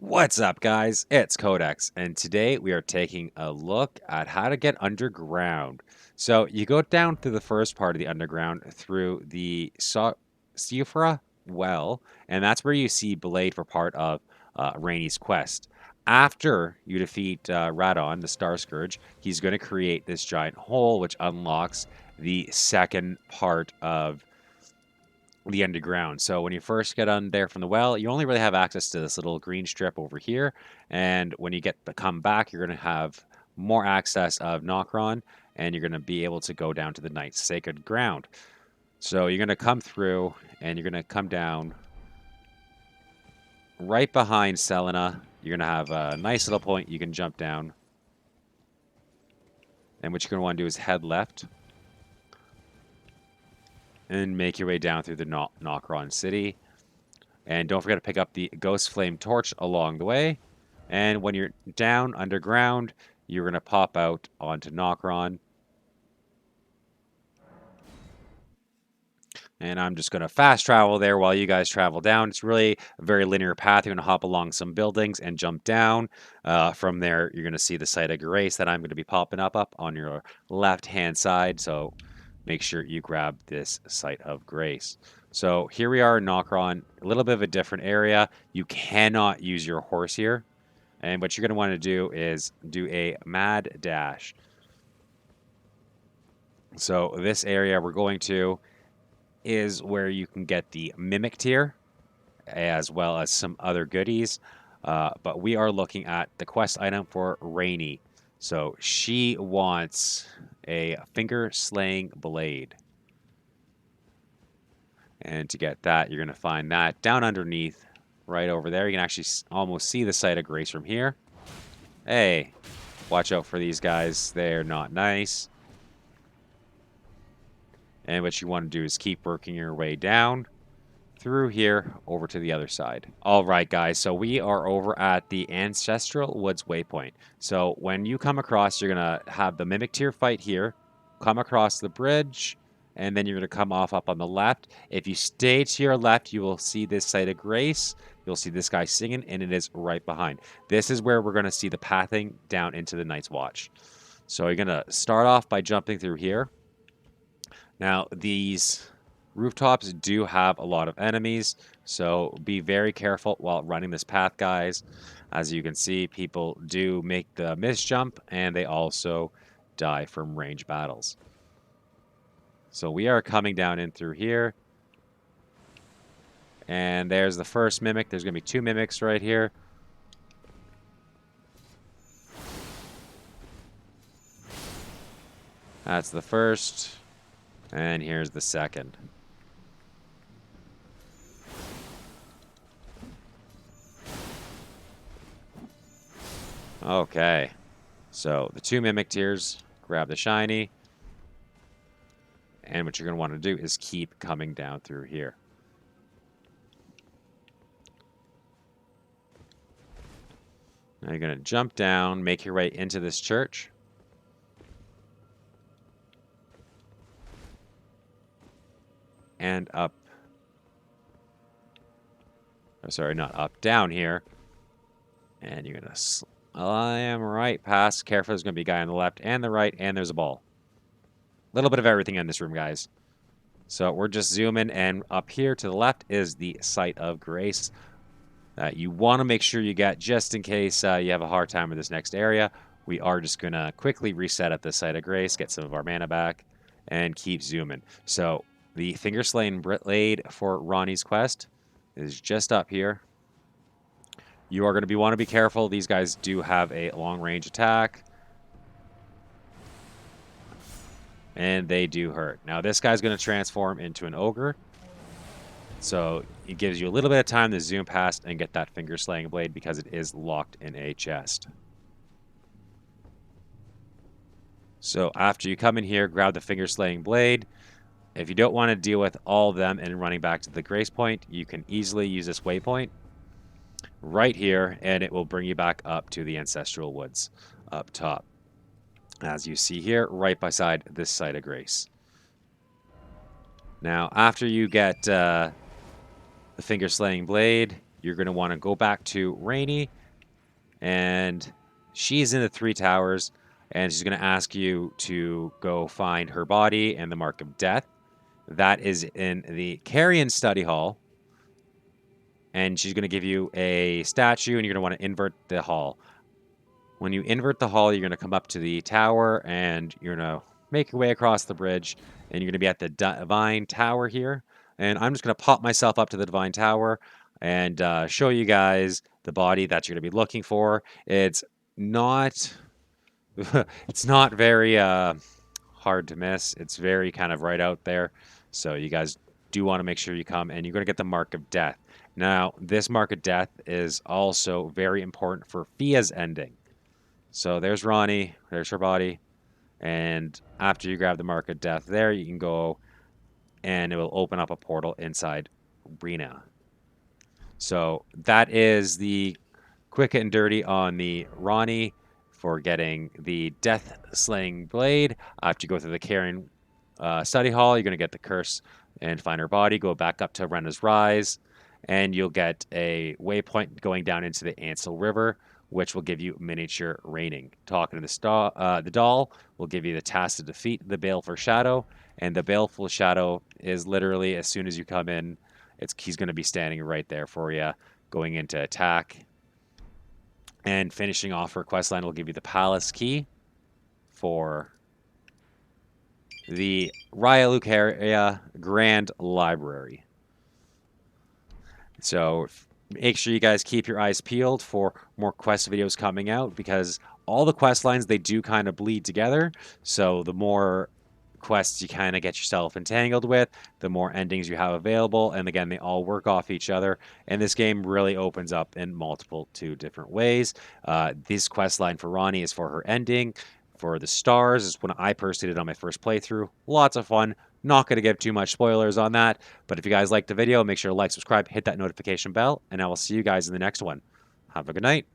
What's up, guys? It's Codex, and today we are taking a look at how to get underground. So you go down through the first part of the underground through the Siofra well, and that's where you see Blade for part of Ranni's quest. After you defeat Radon, the Star Scourge, he's going to create this giant hole, which unlocks the second part of the underground. So when you first get on there from the well, you only really have access to this little green strip over here. And when you get to come back, you're going to have more access of Nokron, and you're going to be able to go down to the Knight's Sacred Ground. So you're going to come through, and you're going to come down right behind Selena. You're going to have a nice little point you can jump down. And what you're going to want to do is head left and make your way down through the Nokron City. And don't forget to pick up the Ghost Flame Torch along the way. And when you're down underground, you're going to pop out onto Nokron. And I'm just going to fast travel there while you guys travel down. It's really a very linear path. You're going to hop along some buildings and jump down. From there, you're going to see the site of Grace that I'm going to be popping up on your left-hand side. So make sure you grab this site of Grace. So here we are in Nokron, a little bit of a different area. You cannot use your horse here. And what you're going to want to do is do a mad dash. So this area we're going to is where you can get the Mimic tier, as well as some other goodies. But we are looking at the quest item for Ranni. So she wants a finger-slaying blade. And to get that, you're going to find that down underneath, right over there. You can actually almost see the site of Grace from here. Hey, watch out for these guys. They're not nice. And what you want to do is keep working your way down through here over to the other side. All right, guys. So we are over at the Ancestral Woods waypoint. So when you come across, you're going to have the Mimic tier fight here. Come across the bridge, and then you're going to come off up on the left. If you stay to your left, you will see this site of Grace. You'll see this guy singing, and it is right behind. This is where we're going to see the pathing down into the Night's Watch. So you're going to start off by jumping through here. Now, these rooftops do have a lot of enemies, so be very careful while running this path, guys. As you can see, people do make the miss jump, and they also die from range battles. So we are coming down in through here. And there's the first Mimic. There's going to be two Mimics right here. That's the first. And here's the second. Okay. So the two Mimic tiers, grab the shiny. And what you're going to want to do is keep coming down through here. Now you're going to jump down, make your way into this church. And up. Oh, sorry, not up, down here. And you're going to... I am right past. Careful, there's going to be a guy on the left and the right, and there's a ball. A little bit of everything in this room, guys. So we're just zooming, and up here to the left is the site of Grace that you want to make sure you get just in case you have a hard time with this next area. We are just going to quickly reset at the site of Grace, get some of our mana back, and keep zooming. So the Fingerslaying blade for Ranni's quest is just up here. You are going to want to be careful. These guys do have a long-range attack. And they do hurt. Now, this guy's going to transform into an ogre. So it gives you a little bit of time to zoom past and get that Fingerslaying blade because it is locked in a chest. So after you come in here, grab the Fingerslaying blade. If you don't want to deal with all of them and running back to the Grace point, you can easily use this waypoint right here, and it will bring you back up to the Ancestral Woods up top. As you see here, right beside this site of Grace. Now, after you get the Fingerslaying blade, you're going to want to go back to Ranni, and she's in the three towers, and she's going to ask you to go find her body and the Mark of Death. That is in the Carrion Study Hall, and she's going to give you a statue, and you're going to want to invert the hall. When you invert the hall, you're going to come up to the tower, and you're going to make your way across the bridge, and you're going to be at the Divine Tower here. And I'm just going to pop myself up to the Divine Tower and show you guys the body that you're going to be looking for. It's not, it's not very hard to miss. It's very kind of right out there. So you guys do want to make sure you come, and you're going to get the Mark of Death. Now, this Mark of Death is also very important for Fia's ending. So there's Ranni, there's her body, and after you grab the Mark of Death there, you can go, and it will open up a portal inside Rena. So that is the quick and dirty on the Ranni for getting the Death Slaying Blade. After you go through the Carrion Study Hall, you're going to get the curse and find her body, go back up to Rena's Rise, and you'll get a waypoint going down into the Ansel River, which will give you miniature raining. Talking to the doll will give you the task to defeat the Baleful Shadow, and the Baleful Shadow is literally, as soon as you come in, he's going to be standing right there for you, going into attack. And finishing off her questline will give you the Palace Key for the Raya Lucaria Grand Library. So make sure you guys keep your eyes peeled for more quest videos coming out, because all the quest lines, they do kind of bleed together. So the more quests you kind of get yourself entangled with, the more endings you have available. And again, they all work off each other. And this game really opens up in two different ways. This quest line for Ranni is for her ending. For the stars is when I personally did on my first playthrough. Lots of fun. Not going to give too much spoilers on that, but if you guys liked the video, make sure to like, subscribe, hit that notification bell, and I will see you guys in the next one. Have a good night.